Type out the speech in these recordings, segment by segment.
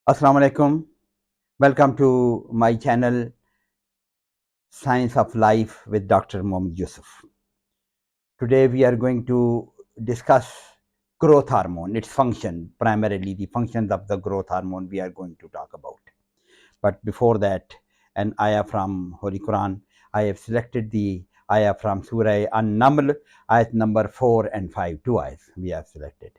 Assalamu alaikum. Welcome to my channel Science of Life with Dr. Mohammed Yusuf. Today we are going to discuss growth hormone, its function, primarily the functions of the growth hormone we are going to talk about. But before that, an ayah from Holy Quran. I have selected the ayah from Surah An-Naml, ayat number 4 and 5, two ayahs we have selected.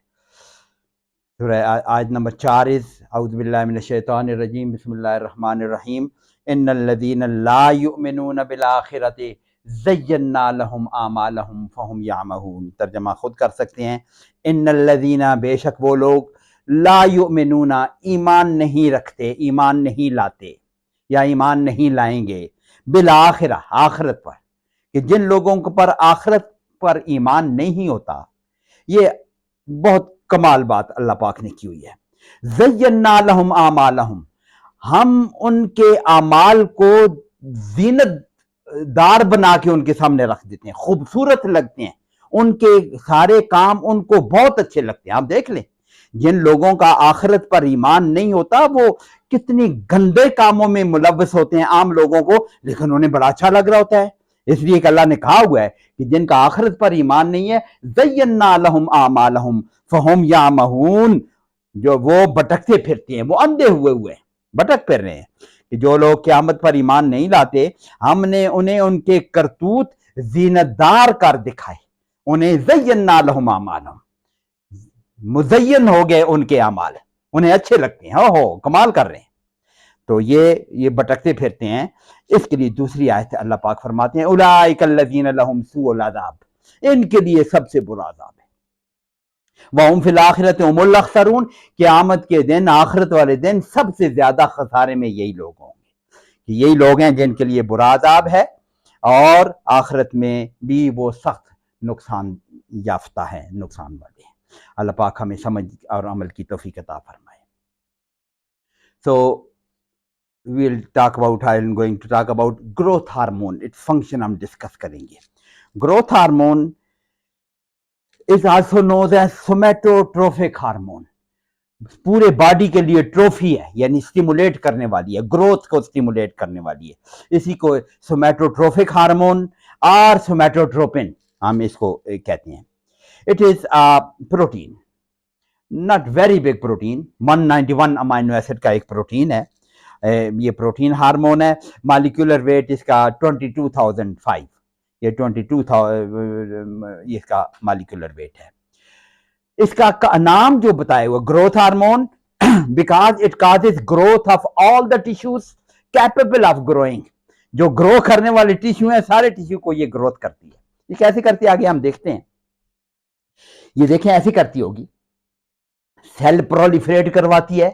आज number 4 is औज़ु बिल्लाहि मिनश शैतानिर रजीम बिस्मिल्लाहिर रहमानिर रहीम इन्नल लज़ीना ला युमिनूना bill आखिरति ज़य्यना लहुम आमालहुम फहुम यामहून। तर्जमा खुद कर सकते हैं। इन्नल लज़ीना, बेशक वो लोग, ला युमिनूना, ईमान नहीं रखते, ईमान नहीं लाते या ईमान नहीं लाएंगे, बिल आखिरा, आखिरत पर, कि जिन लोगों पर आखिरत पर ईमान नहीं होता, ये बहुत कमाल बात अल्लाह पाक ने की हुई है। ज़य्यना लहुम आमालहुम, हम उनके अमाल को जीनत दार बना के उनके सामने रख देते हैं, खूबसूरत लगते हैं, उनके सारे काम उनको बहुत अच्छे लगते हैं। आप देख लें, जिन लोगों का आखिरत पर ईमान नहीं होता वो कितनी गंदे कामों में मुलव्वस होते हैं आम लोगों को, लेकिन उन्हें बड़ा अच्छा लग रहा होता है। इसलिए कि अल्लाह ने कहा हुआ है कि जिनका आखिरत पर ईमान नहीं है, ज़य्यना लहुम आमालहुम फहुम यामहून, जो वो भटकते फिरते हैं, वो अंधे हुए भटक फिर रहे हैं। कि जो लोग क़यामत पर ईमान नहीं लाते, हमने उन्हें उनके करतूत जीनतदार कर दिखाए, उन्हें ज़य्यना लहुम आमालहुम, मुज़य्यन हो गए उनके अमाल, उन्हें अच्छे लगते हैं, हो कमाल कर रहे हैं। तो ये भटकते फिरते हैं। इसके लिए दूसरी आयत अल्लाह पाक फरमाते हैं, उलाइकल लज़ीना लहुम सूउल अज़ाब, इनके लिए सबसे बुरा अज़ाब है। वहुम फिल आखिरति हुमुल अख़सरून, क़यामत के दिन, आखिरत वाले दिन सबसे ज्यादा खसारे में यही लोग होंगे, कि यही लोग हैं जिनके लिए बुरा अज़ाब है और आखिरत में भी वो सख्त नुकसान याफ्ता है, नुकसान वाले हैं। अल्लाह पाक हमें समझ और अमल की तौफीक अता फरमाए। So we'll talk about, I'm going to talk about growth hormone, its function हम डिस्कस करेंगे। growth hormone is also known as somatotrophic hormone, पूरे बॉडी के लिए ट्रोफी है, यानी स्टिमुलेट करने वाली है, ग्रोथ को स्टिमुलेट करने वाली है। इसी को सोमैटोट्रोफिक हार्मोन और सोमैटोट्रोपिन हम इसको कहते हैं। It is a protein, not very big protein, 191 amino acid का एक प्रोटीन है। ये प्रोटीन हार्मोन है। मॉलिक्यूलर वेट इसका 22,005, ये 22,000 इसका मॉलिक्यूलर वेट है। इसका नाम जो बताया हुआ growth hormone, because it causes growth of all the tissues capable of growing, जो ग्रो करने वाले टिश्यू हैं, सारे टिश्यू को ये ग्रोथ करती है। ये कैसे करती है आगे हम देखते हैं। ये देखें, ऐसी करती होगी, सेल प्रोलिफरेट करवाती है,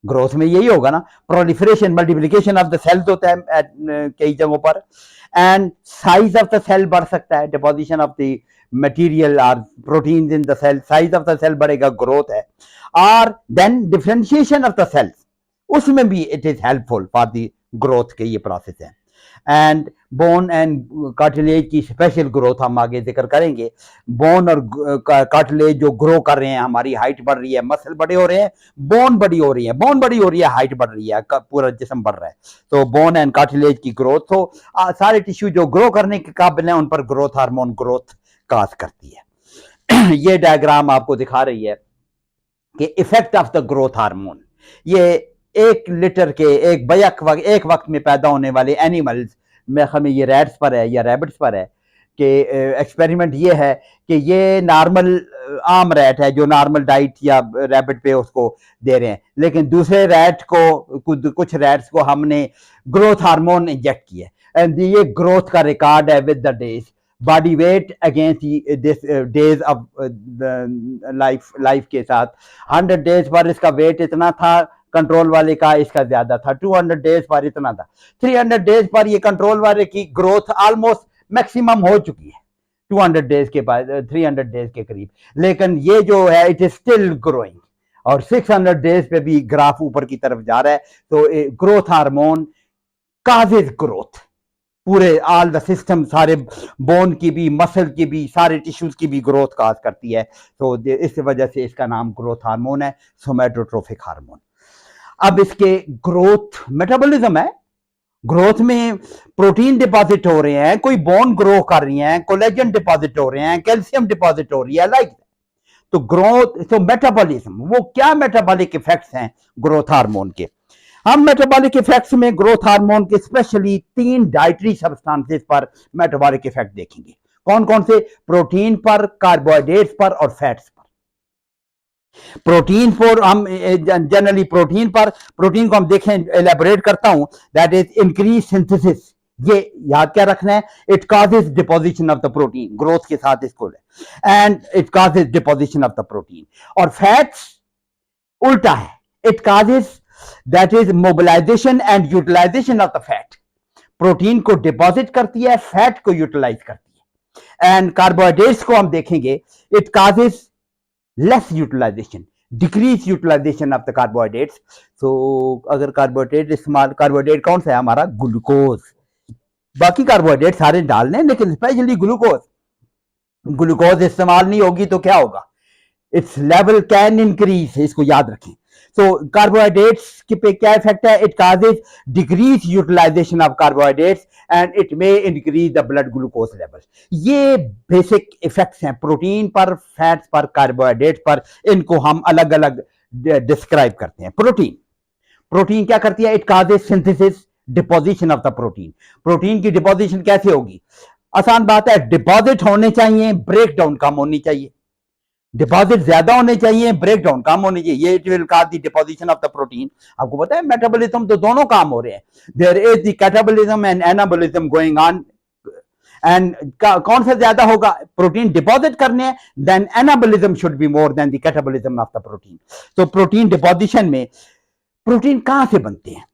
ग्रोथ में यही होगा ना, proliferation, multiplication of the cells होता है कई जगहों पर, and size of the cell बढ़ सकता है, डिपोजिशन ऑफ द मटेरियल और proteins in the cell, size of the cell बढ़ेगा, ग्रोथ है। और then differentiation of the cells, उसमें भी it is helpful for the growth के ये प्रोसेस है। एंड बोन एंड कार्टिलेज की स्पेशल ग्रोथ हम आगे जिक्र करेंगे। बोन और कार्टिलेज जो ग्रो कर रहे हैं, हमारी हाइट बढ़ रही है, मसल बड़े हो रहे हैं, बोन बड़ी हो रही है, बोन बड़ी हो रही है, हाइट बढ़ रही है, पूरा जिस्म बढ़ रहा है। तो बोन एंड कार्टिलेज की ग्रोथ, तो सारे टिश्यू जो ग्रो करने के काबिल हैं, उन पर ग्रोथ हार्मोन ग्रोथ काज करती है। ये डायग्राम आपको दिखा रही है कि effect of the growth hormone. ये 1 लीटर के एक वक्त में पैदा होने वाले एनिमल्स में, हमें ये रैट्स पर है या रैबिट्स पर है, कि एक्सपेरिमेंट ये है कि ये नॉर्मल आम रैट है जो नॉर्मल डाइट या रैबिट पे उसको दे रहे हैं, लेकिन दूसरे रैट को, कुछ रैट्स को हमने ग्रोथ हार्मोन इंजेक्ट किया, एंड ये ग्रोथ का रिकॉर्ड है with the days, body weight against this days of life के साथ। 100 डेज पर इसका वेट इतना था, कंट्रोल वाले का इसका ज्यादा था, 200 डेज पर इतना था, 300 डेज पर ये कंट्रोल वाले की ग्रोथ ऑलमोस्ट मैक्सिमम हो चुकी है, 200 डेज के बाद 300 डेज के करीब, लेकिन ये जो है इट इज स्टिल ग्रोइंग, और 600 डेज पे भी ग्राफ ऊपर की तरफ जा रहा है। तो ग्रोथ हार्मोन काजेज ग्रोथ, पूरे ऑल द सिस्टम, सारे बोन की भी, मसल की भी, सारे टिश्यूज की भी ग्रोथ काज करती है। तो इस वजह से इसका नाम ग्रोथ हार्मोन है, सोमैटोट्रोफिक हार्मोन। अब इसके ग्रोथ मेटाबॉलिज्म है, ग्रोथ में प्रोटीन डिपॉजिट हो रहे हैं, कोई बोन ग्रो कर रही है, कोलेजन डिपॉजिट हो रहे हैं, कैल्शियम डिपॉजिट हो रही है, लाइक तो ग्रोथ, तो मेटाबॉलिज्म, वो क्या मेटाबॉलिक इफेक्ट्स हैं ग्रोथ हार्मोन के। हम मेटाबॉलिक इफेक्ट्स में ग्रोथ हार्मोन के स्पेशली 3 डाइटरी सब्सटेंसेस पर मेटाबॉलिक इफेक्ट देखेंगे। कौन कौन से? प्रोटीन पर, कार्बोहाइड्रेट्स पर और फैट्स पर। प्रोटीन पर हम जनरली प्रोटीन पर, प्रोटीन को हम देखें, एलेबोरेट करता हूं, दैट इज इंक्रीज सिंथेसिस। ये याद क्या रखना है, it causes deposition of the protein, growth के साथ इसको and it causes deposition of the protein. और फैट्स उल्टा है, it causes that is mobilization and utilization of the fat. Protein को डिपॉजिट करती है, फैट को यूटिलाइज करती है। एंड कार्बोहाइड्रेट्स को हम देखेंगे, it causes less utilization, decrease utilization of the carbohydrates. So अगर कार्बोहाइड्रेट इस्तेमाल, कार्बोहाइड्रेट कौन सा है हमारा? ग्लूकोज। बाकी कार्बोहाइड्रेट सारे डालने, लेकिन स्पेशली ग्लूकोज, ग्लूकोज इस्तेमाल नहीं होगी तो क्या होगा? इट्स लेवल कैन इंक्रीज, इसको याद रखें। सो कार्बोहाइड्रेट्स पे क्या इफेक्ट है? It causes decrease utilization of carbohydrates and it may increase the blood glucose level. ये बेसिक इफेक्ट्स हैं प्रोटीन पर, फैट्स पर, कार्बोहाइड्रेट पर। इनको हम अलग अलग डिस्क्राइब करते हैं। प्रोटीन, प्रोटीन क्या करती है? It causes synthesis, deposition of the protein. Protein की डिपोजिशन कैसे होगी? आसान बात है, डिपॉजिट होने चाहिए, ब्रेक डाउन कम होनी चाहिए। डिपॉजिट ज्यादा होने चाहिए, ब्रेक डाउन कम होनी चाहिए। ये it will cause the deposition of the protein. आपको पता है मेटाबॉलिज्म तो दोनों काम हो रहे हैं, there is the catabolism and anabolism going on. And कौन सा ज्यादा होगा? प्रोटीन डिपॉजिट करने हैं, then anabolism should be more than the catabolism of the protein. तो प्रोटीन डिपोजिशन में, प्रोटीन कहां से बनते हैं?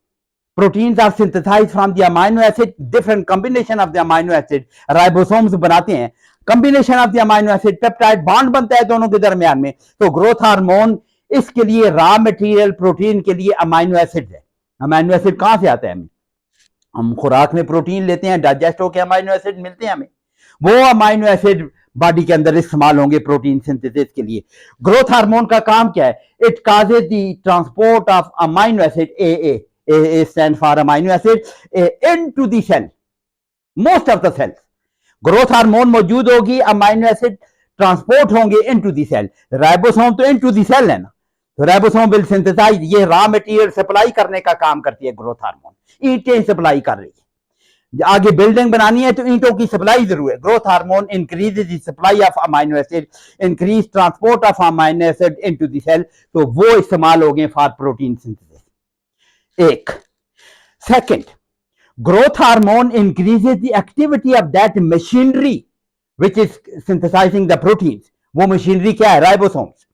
Proteins are synthesized from the amino acid, different combination of the amino acid, ribosomes बनाते हैं, combination of the amino acid, peptide bond बनता है दोनों के दरमियान में। तो ग्रोथ हार्मोन इसके लिए रॉ मटेरियल, प्रोटीन के लिए अमाइनो एसिड है। अमाइनो एसिड कहां से आता है? हम खुराक में प्रोटीन लेते हैं, डाइजेस्ट होकर अमाइनो एसिड मिलते हैं हमें, वो अमाइनो एसिड बॉडी के अंदर इस्तेमाल होंगे प्रोटीन सिंथेसिस के लिए। ग्रोथ हार्मोन का काम क्या है? It causes the transport of amino acid, A stands for amino acid, into the cell, most of the cells. Growth hormone मौजूद होगी, अमाइनो एसिड ट्रांसपोर्ट होंगे इनटू द सेल। राइबोसोम तो इनटू द सेल है ना, तो ribosome will synthesise, ये raw material supply करने का काम करती है ग्रोथ हार्मोन। ईंटें सप्लाई कर रही है, आगे बिल्डिंग बनानी है तो ईंटों की सप्लाई जरूर है। Growth hormone increases the supply of amino acid, increase transport of amino acid into the cell, तो वो इस्तेमाल हो गए फॉर प्रोटीन सिंथेसिस। एक second, growth hormone increases the activity of that machinery which is synthesizing the proteins। वो machinery क्या है? Ribosomes.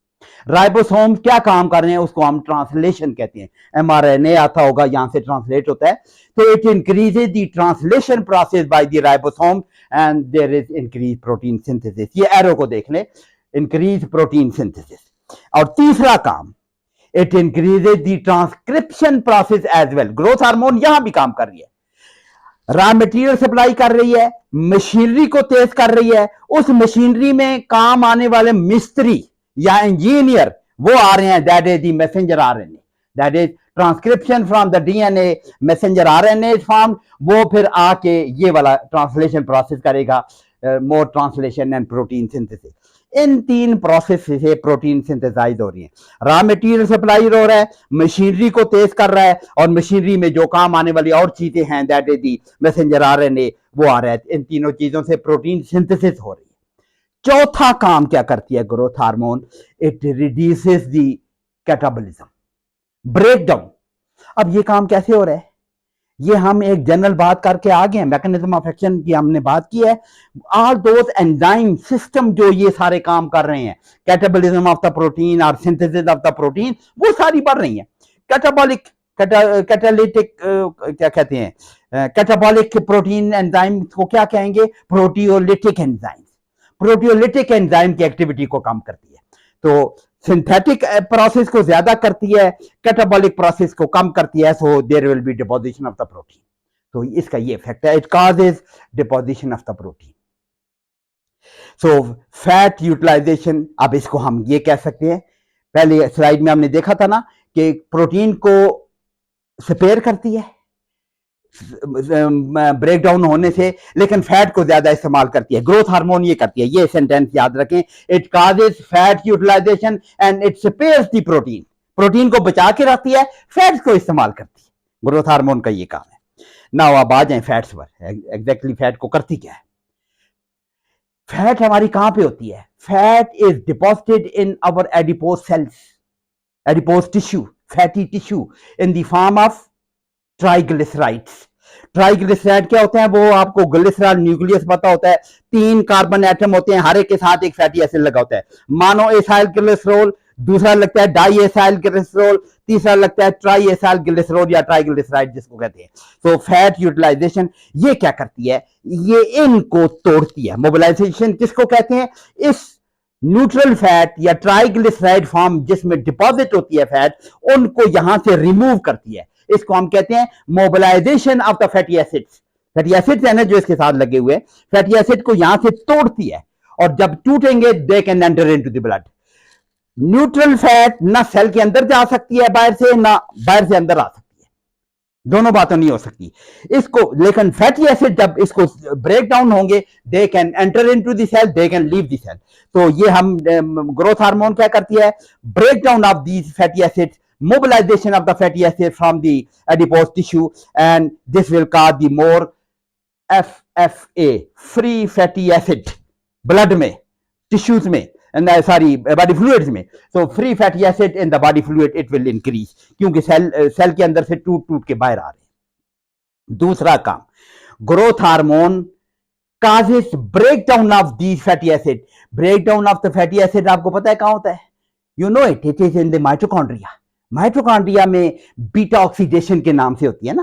Ribosomes क्या काम कर रहे हैं? उसको हम ट्रांसलेशन कहते हैं। एमआरएनए आता होगा, यहां से ट्रांसलेट होता है, तो it increases the translation process by the ribosome and there is increase protein synthesis. ये एरो को देख ले, इंक्रीज प्रोटीन सिंथेसिस। और तीसरा काम, it increases the transcription process as well. Growth hormone यहां भी काम कर रही है, रॉ मटेरियल सप्लाई कर रही है, मशीनरी को तेज कर रही है। उस मशीनरी में काम आने वाले मिस्त्री या इंजीनियर वो आ रहे हैं, that is the messenger RNA, that is transcription from the DNA, messenger RNA is formed. वो फिर आके ये वाला ट्रांसलेशन प्रोसेस करेगा, more translation and protein synthesis. इन 3 प्रोसेस से प्रोटीन सिंथेसाइज हो रही है। रॉ मटेरियल सप्लाई हो रहा है, मशीनरी को तेज कर रहा है, और मशीनरी में जो काम आने वाली और चीजें हैं, that is the messenger RNA, वो आ रहा है। इन तीनों चीजों से प्रोटीन सिंथेसिस हो रही है। चौथा काम क्या करती है growth hormone? It reduces the catabolism, break down. अब ये काम कैसे हो रहा है? ये हम एक जनरल बात करके आ गए हैं, मैकेनिज्म ऑफ एक्शन की हमने बात की है। ऑल दोज एंजाइम सिस्टम जो ये सारे काम कर रहे हैं, कैटाबॉलिज्म ऑफ द प्रोटीन और सिंथेसिस ऑफ द प्रोटीन, वो सारी बढ़ रही हैं। कैटाबॉलिक, कैटालिटिक क्या कहते हैं, कैटाबॉलिक प्रोटीन एंजाइम को क्या कहेंगे? Proteolytic enzyme. प्रोटियोलिटिक एंजाइम की एक्टिविटी को कम करती है, तो सिंथेटिक प्रोसेस को ज्यादा करती है, कैटाबॉलिक प्रोसेस को कम करती है। So there will be deposition of the protein. तो इसका ये इफेक्ट है, it causes deposition of the protein. So fat utilization, अब इसको हम ये कह सकते हैं, पहले स्लाइड में हमने देखा था ना कि प्रोटीन को स्पेयर करती है ब्रेक डाउन होने से, लेकिन फैट को ज्यादा इस्तेमाल करती है। ग्रोथ हार्मोन ये करती है, ये सेंटेंस याद रखें, it causes fat utilization and it spares the protein, protein को बचा के रखती है, फैट्स को इस्तेमाल करती है। ग्रोथ हार्मोन का ये काम है। ना अब आ जाए फैट्स पर, एग्जैक्टली फैट को करती क्या है। फैट हमारी कहां पे होती है? Fat is deposited in our adipose cells, adipose tissue, fatty tissue in the form of triglycerides. Triglyceride क्या होते हैं? वो आपको ग्लिसरॉल न्यूक्लियस पता होता है, 3 कार्बन एटम होते हैं, हर एक के साथ एक फैटी एसिड लगा होता है। मानो एसाइल ग्लिसरॉल, दूसरा लगता है डाई एसाइल ग्लिसरॉल, तीसरा लगता है ट्राई एसाइल ग्लिसरॉल या ट्राइग्लिसराइड जिसको कहते हैं। तो फैट यूटिलाइजेशन ये क्या करती है? ये इनको तोड़ती है। मोबिलाइजेशन किसको कहते हैं? इस न्यूट्रल फैट या ट्राइग्लिसराइड फॉर्म जिसमें डिपॉजिट होती है फैट, उनको यहां से रिमूव करती है। इसको हम कहते हैं mobilization of the fatty acids. Fatty acids है ना जो इसके साथ लगे हुए, फैटी एसिड को यहां से तोड़ती है, और जब टूटेंगे they can enter into the blood. Neutral fat ना सेल के अंदर जा सकती है बाहर से, ना बाहर से अंदर आ सकती है, दोनों बातें नहीं हो सकती इसको। लेकिन फैटी एसिड जब इसको ब्रेक डाउन होंगे, they can enter into the cell, they can leave the cell. तो ये हम ग्रोथ हार्मोन क्या करती है? Break down of these fatty acids, mobilization of the fatty acid from the adipose tissue, and this will cause the more FFA, free fatty acid, blood में, tissues में, and sorry body fluids में। so free fatty acid in the body fluid it will increase, क्योंकि cell के अंदर से टूट टूट के बाहर आ रहे हैं। दूसरा काम, growth hormone causes breakdown of these fatty acid। breakdown of the fatty acid आपको पता है कहां होता है? you know it, it is in the mitochondria। Mitochondria में बीटा ऑक्सीडेशन के नाम से होती है ना।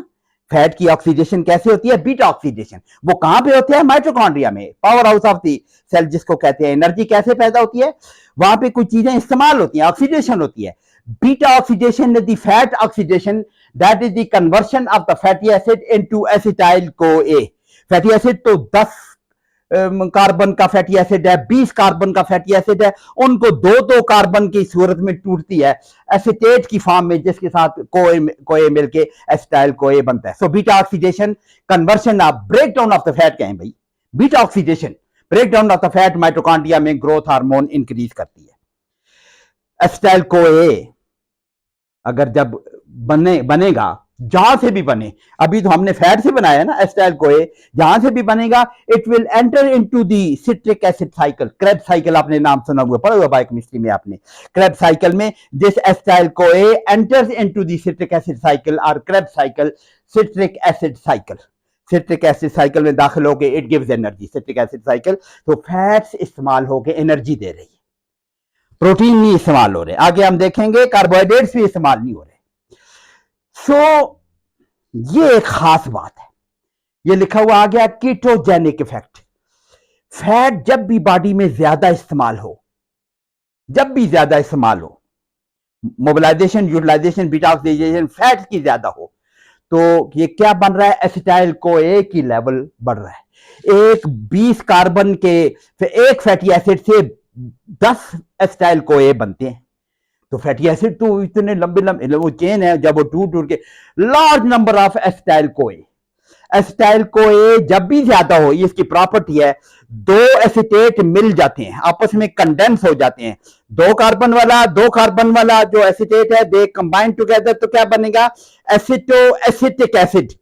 फैट की ऑक्सीडेशन कैसे होती है? Beta oxidation. वो कहां पे होती है? माइटोकॉन्ड्रिया में, power house of the cell जिसको कहते हैं। एनर्जी कैसे पैदा होती है? वहां पे कुछ चीजें इस्तेमाल होती हैं, ऑक्सीडेशन होती है। Beta oxidation is the fat oxidation, that is the conversion of the fatty acid into acetyl CoA। Fatty acid तो 10 कार्बन का फैटी एसिड है, 20 कार्बन का फैटी एसिड है, उनको 2-2 कार्बन की सूरत में टूटती है एसिटेट की फॉर्म में, जिसके साथ कोए मिलके एसिटाइल CoA बनता है। So beta oxidation conversion of break down of the fat कहें भाई, beta oxidation break down of the fat mitochondria में ग्रोथ हार्मोन इंक्रीज करती है। एसिटाइल CoA अगर जब बनेगा, जहां से भी बने, अभी तो हमने फैट से बनाया ना एसिटाइल CoA, जहां से भी बनेगा it will enter into the citric acid cycle. Krebs cycle आपने नाम सुना हुआ, पढ़ा हुआ बायोकेमिस्ट्री में आपने। क्रेब्स साइकिल में this acetyl CoA enters into the citric acid cycle और Krebs cycle citric acid cycle. Citric acid cycle में दाखिल होके it gives energy, citric acid cycle. तो फैट्स इस्तेमाल होके एनर्जी दे रही है, प्रोटीन नहीं इस्तेमाल हो रहे। आगे हम देखेंगे कार्बोहाइड्रेट्स भी इस्तेमाल नहीं हो रहे। सो ये एक खास बात है, ये लिखा हुआ आ गया कीटोजेनिक इफेक्ट। फैट जब भी बॉडी में ज्यादा इस्तेमाल हो, जब भी ज्यादा इस्तेमाल हो, mobilization, utilization, beta oxidation fat की ज्यादा हो, तो ये क्या बन रहा है? एसिटाइल CoA की लेवल बढ़ रहा है। एक 20 कार्बन के एक फैटी एसिड से 10 एसिटाइल CoA बनते हैं। तो फैटी एसिड तो इतने लंबे लंबे वो चेन है, जब वो टूट टूट के large number of acetyl CoA। Acetyl CoA जब भी ज्यादा हो, ये इसकी प्रॉपर्टी है, 2 एसिटेट मिल जाते हैं, आपस में कंडेंस हो जाते हैं। 2 कार्बन वाला जो एसिटेट है, दे कंबाइन टुगेदर, तो क्या बनेगा? एसिटोएसिटिक एसिड।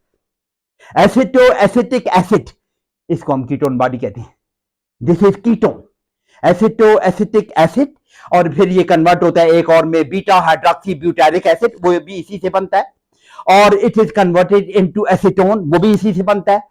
एसिटोएसिटिक एसिड, इसको हम कीटोन बॉडी कहते हैं। This is ketone, acetoacetic acid. और फिर ये कन्वर्ट होता है एक और में, बीटा हाइड्रोक्सी ब्यूटारिक एसिड, वो भी इसी से बनता है। और it is converted into acetone, वो भी इसी से बनता है।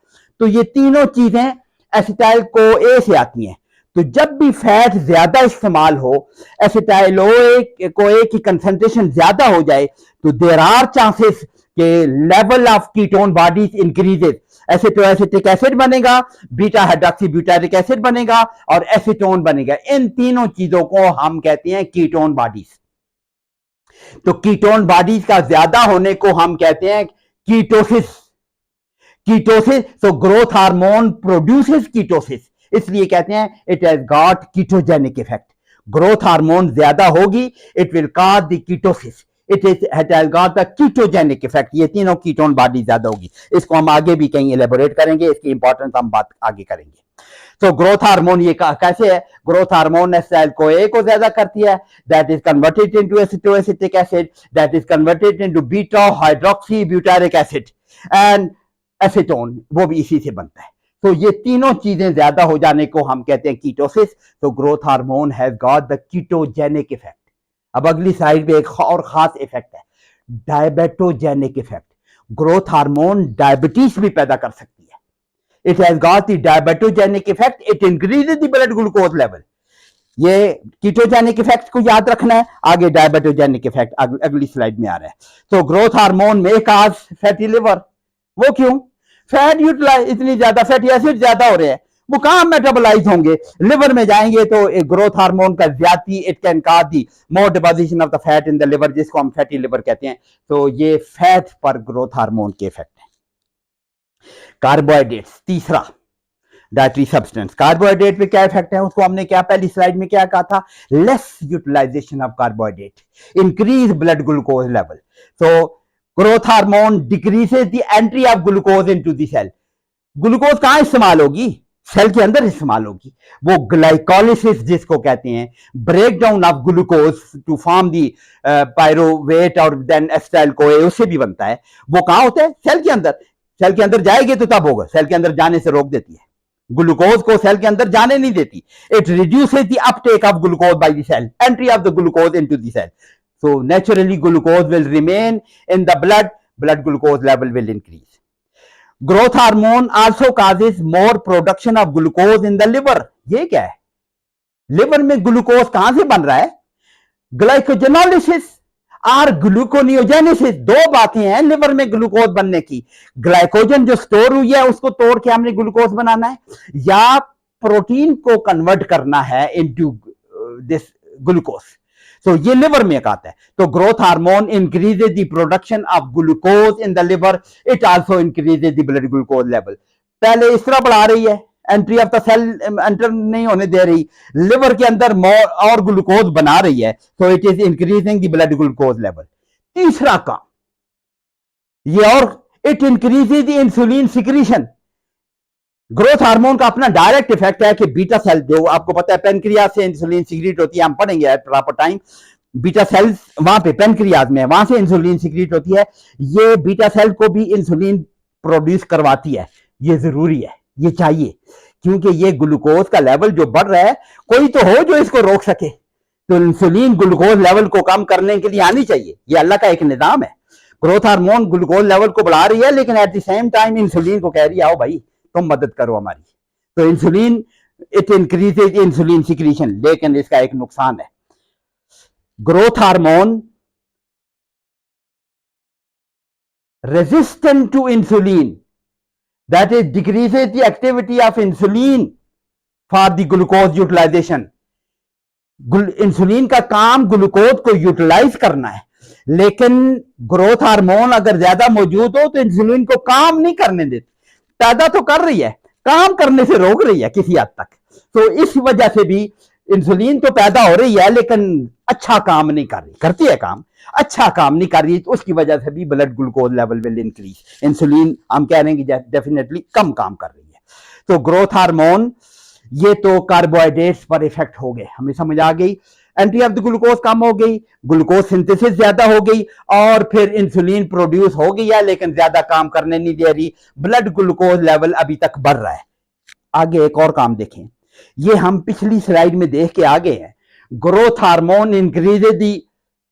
तो ये तीनों चीजें एसिटाइल CoA से आती हैं। तो जब भी फैट ज्यादा इस्तेमाल हो, एसिटाइल CoA की कंसंट्रेशन ज्यादा हो जाए, तो देयर आर चांसेस के level of ketone bodies increases. Acetoacetic acid बनेगा, बीटा हाइड्रोक्सी ब्यूटारिक एसिड बनेगा और एसीटोन बनेगा। इन तीनों चीजों को हम कहते हैं कीटोन बॉडीज। तो कीटोन बॉडीज का ज्यादा होने को हम कहते हैं कीटोसिस। कीटोसिस, तो ग्रोथ हार्मोन प्रोड्यूसेस कीटोसिस, इसलिए कहते हैं it has got ketogenic effect. Growth hormone ज्यादा होगी, it will cause the ketosis. It has got the ketogenic effect, ये तीनों कीटोन बॉडी ज्यादा होगी। इसको हम आगे भी कहीं एलेबोरेट करेंगे, इसकी इंपॉर्टेंस हम बात आगे करेंगे। तो ग्रोथ हार्मोन ये कैसे है? ग्रोथ हार्मोन एसिटाइल कोए को ज्यादा करती है, that is converted into acetoacetic acid, that is converted into beta hydroxy butyric acid and acetone, वो भी इसी से बनता है। तो ये तीनों चीजें ज्यादा हो जाने को हम कहते हैं कीटोसिस। तो growth hormone has got the ketogenic effect. अब अगली साइड पे एक और खास इफेक्ट है, diabetogenic effect. Growth hormone diabetes भी पैदा कर सकती है। It has got the diabetogenic effect, it increases the blood glucose level. ये कीटोजेनिक इफेक्ट को याद रखना है, आगे डायबिटोजेनिक इफेक्ट अगली स्लाइड में आ रहा है। तो ग्रोथ हार्मोन में काज फैटी लिवर, वो क्यों? फैट यूटिलाइज, इतनी ज्यादा फैटी एसिड ज्यादा हो रहे हैं, वो कहां मेटाबोलाइज होंगे? लिवर में जाएंगे। तो एक ग्रोथ हार्मोन का ज्यादा it can cause the more deposition of the fat in the liver, जिसको हम फैटी लिवर कहते हैं। तो ये फैट पर ग्रोथ हार्मोन के इफेक्ट है। कार्बोहाइड्रेट्स, तीसरा डाइटरी सब्सटेंस। कार्बोहाइड्रेट पे क्या इफेक्ट है? उसको हमने क्या पहली स्लाइड में क्या कहा था? Less utilization of carbohydrate, increase blood glucose level. तो growth hormone decreases the entry of glucose into the cell. Glucose कहां इस्तेमाल होगी? सेल के अंदर इस्तेमाल होगी। वो ग्लाइकोलिसिस जिसको कहते हैं, break down of glucose to form the pyruvate और देन एसिटाइल कोए, उससे भी बनता है। वो कहां होता है? सेल के अंदर। सेल के अंदर जाएगी तो तब होगा, सेल के अंदर जाने से रोक देती है, ग्लूकोज को सेल के अंदर जाने नहीं देती। It reduces the uptake of glucose by the cell, entry of the glucose into the cell. So naturally glucose will remain in the blood glucose level will increase. Growth hormone also causes more production of glucose in the liver. ये क्या है? Liver में glucose कहां से बन रहा है? Glycogenolysis और ग्लूकोनियोजेनेसिस, दो बातें हैं लिवर में ग्लूकोज बनने की। ग्लाइकोजन जो स्टोर हुई है उसको तोड़ के हमने ग्लूकोज बनाना है, या प्रोटीन को कन्वर्ट करना है इनटू दिस ग्लूकोज। तो ये लिवर में आता है। तो growth hormone increases the production of glucose in the liver, it also increases the blood glucose level. पहले इस तरह बढ़ा रही है, entry of the cell enter नहीं होने दे रही, लिवर के अंदर और ग्लूकोज बना रही है, तो it is increasing the blood glucose level. तीसरा काम ये, और it increases the insulin secretion. Growth hormone का अपना डायरेक्ट इफेक्ट है कि बीटा सेल, जो आपको पता है पेनक्रियाज से इंसुलिन सिक्रीट होती है, हम पढ़ेंगे at proper time. Beta cells वहां पे पेनक्रियाज में, वहां से इंसुलिन सिक्रीट होती है। ये बीटा सेल को भी इंसुलिन प्रोड्यूस करवाती है। ये जरूरी है, ये चाहिए, क्योंकि ये ग्लूकोज का लेवल जो बढ़ रहा है, कोई तो हो जो इसको रोक सके। तो इंसुलिन ग्लूकोज लेवल को कम करने के लिए आनी चाहिए, ये अल्लाह का एक निजाम है। ग्रोथ हार्मोन ग्लूकोज लेवल को बढ़ा रही है, लेकिन at the same time insulin को कह रही है आओ भाई तुम मदद करो हमारी। तो insulin, it increases insulin secretion. लेकिन इसका एक नुकसान है, growth hormone resistant to insulin, that is decreases the activity of insulin for the glucose utilization. Insulin का काम ग्लूकोज को यूटिलाइज करना है, लेकिन ग्रोथ हार्मोन अगर ज्यादा मौजूद हो तो इंसुलिन को काम नहीं करने देती। पैदा तो कर रही है, काम करने से रोक रही है किसी हद तक। तो इस वजह से भी इंसुलिन तो पैदा हो रही है, लेकिन अच्छा काम नहीं कर रही, करती है काम, अच्छा काम नहीं कर रही, तो उसकी वजह से भी blood glucose level will increase. Insulin हम कह रहे हैं कि डेफिनेटली कम काम कर रही है। तो ग्रोथ हार्मोन, ये तो कार्बोहाइड्रेट्स पर इफेक्ट हो गए, हमें समझ आ गई। एंट्री ऑफ द ग्लूकोज कम हो गई, ग्लूकोज सिंथेसिस ज्यादा हो गई, और फिर इंसुलिन प्रोड्यूस हो गई है, लेकिन ज्यादा काम करने नहीं दे रही, ब्लड ग्लूकोज लेवल अभी तक बढ़ रहा है। आगे एक और काम देखें, ये हम पिछली स्लाइड में देख के आगे हैं। Growth hormone increases the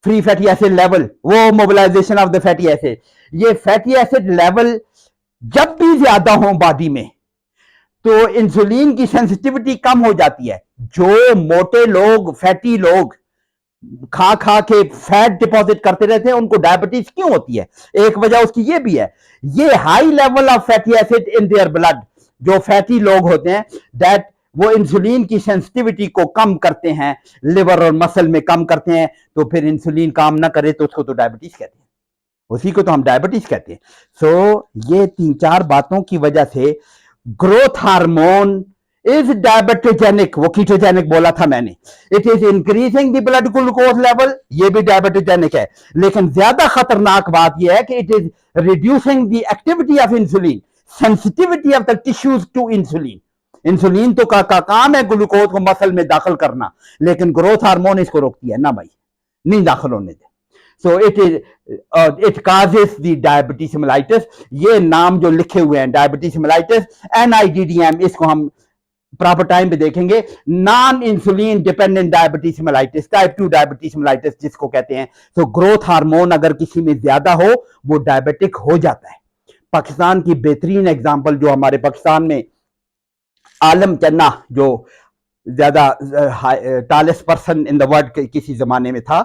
free fatty acid level, वो mobilization of the fatty acid. ये फैटी एसिड लेवल जब भी ज्यादा हो बॉडी में, तो इंसुलिन की सेंसिटिविटी कम हो जाती है। जो मोटे लोग, फैटी लोग खा खा के फैट डिपॉजिट करते रहते हैं, उनको डायबिटीज क्यों होती है? एक वजह उसकी ये भी है, ये high level of fatty acid in their blood, जो फैटी लोग होते हैं, दैट वो इंसुलिन की सेंसिटिविटी को कम करते हैं, लिवर और मसल में कम करते हैं। तो फिर इंसुलिन काम ना करे तो उसको तो डायबिटीज कहते हैं, उसी को तो हम डायबिटीज कहते हैं। सो ये 3-4 बातों की वजह से ग्रोथ हार्मोन इज डायबिटोजेनिक, वो कीटोजेनिक बोला था मैंने। It is increasing the blood glucose level, ये भी डायबिटोजेनिक है। लेकिन ज्यादा खतरनाक बात यह है कि it is reducing the activity of insulin, sensitivity of the tissues to insulin. Insulin तो का काम है ग्लूकोज को मसल में दाखिल करना, लेकिन ग्रोथ हार्मोन इसको रोकती है ना भाई, नहीं दाखिल होने दे। So it causes the diabetes mellitus. ये नाम जो लिखे हुए हैं डायबिटीज मेलाइटिस, NIDDM, इसको हम प्रॉपर टाइम पे देखेंगे। Non insulin dependent diabetes mellitus, type 2 diabetes mellitus जिसको कहते हैं। तो ग्रोथ हार्मोन अगर किसी में ज्यादा हो वो डायबिटिक हो जाता है। पाकिस्तान की बेहतरीन एग्जांपल जो हमारे पाकिस्तान में आलम चन्ना, जो ज्यादा tallest person in the world किसी जमाने में था,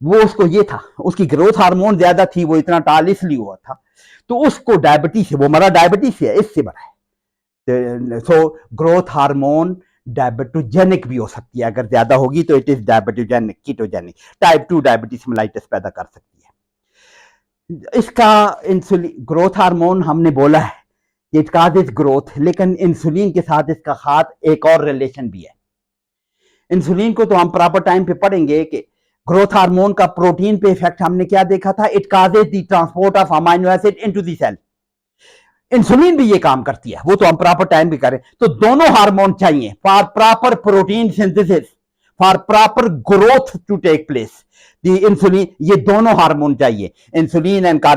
वो उसको ये था, उसकी ग्रोथ हार्मोन ज्यादा थी, वो इतना टाल इसलिए हुआ था, तो उसको डायबिटीज, वो मरा डायबिटीज है, इससे मरा है। सो ग्रोथ हार्मोन डायबिटोजेनिक भी हो सकती है, अगर ज्यादा होगी तो it is diabetogenic, ketogenic, type 2 diabetes mellitus पैदा कर सकती है। इसका इंसुलिन, ग्रोथ हार्मोन हमने बोला है कि इट काजेस ग्रोथ, लेकिन इंसुलिन के साथ इसका हाथ एक और रिलेशन भी है। इंसुलिन को तो हम प्रॉपर टाइम पे पढ़ेंगे कि ग्रोथ हार्मोन का प्रोटीन पे इफेक्ट हमने क्या देखा था, it causes the transport of amino acid into the cell. Insulin भी ये काम करती है, वो तो हम प्रॉपर टाइम भी करें। तो दोनों हार्मोन चाहिए for proper protein synthesis, for proper growth to take place. The insulin, ये दोनों हार्मोन चाहिए, इंसुलिन एंड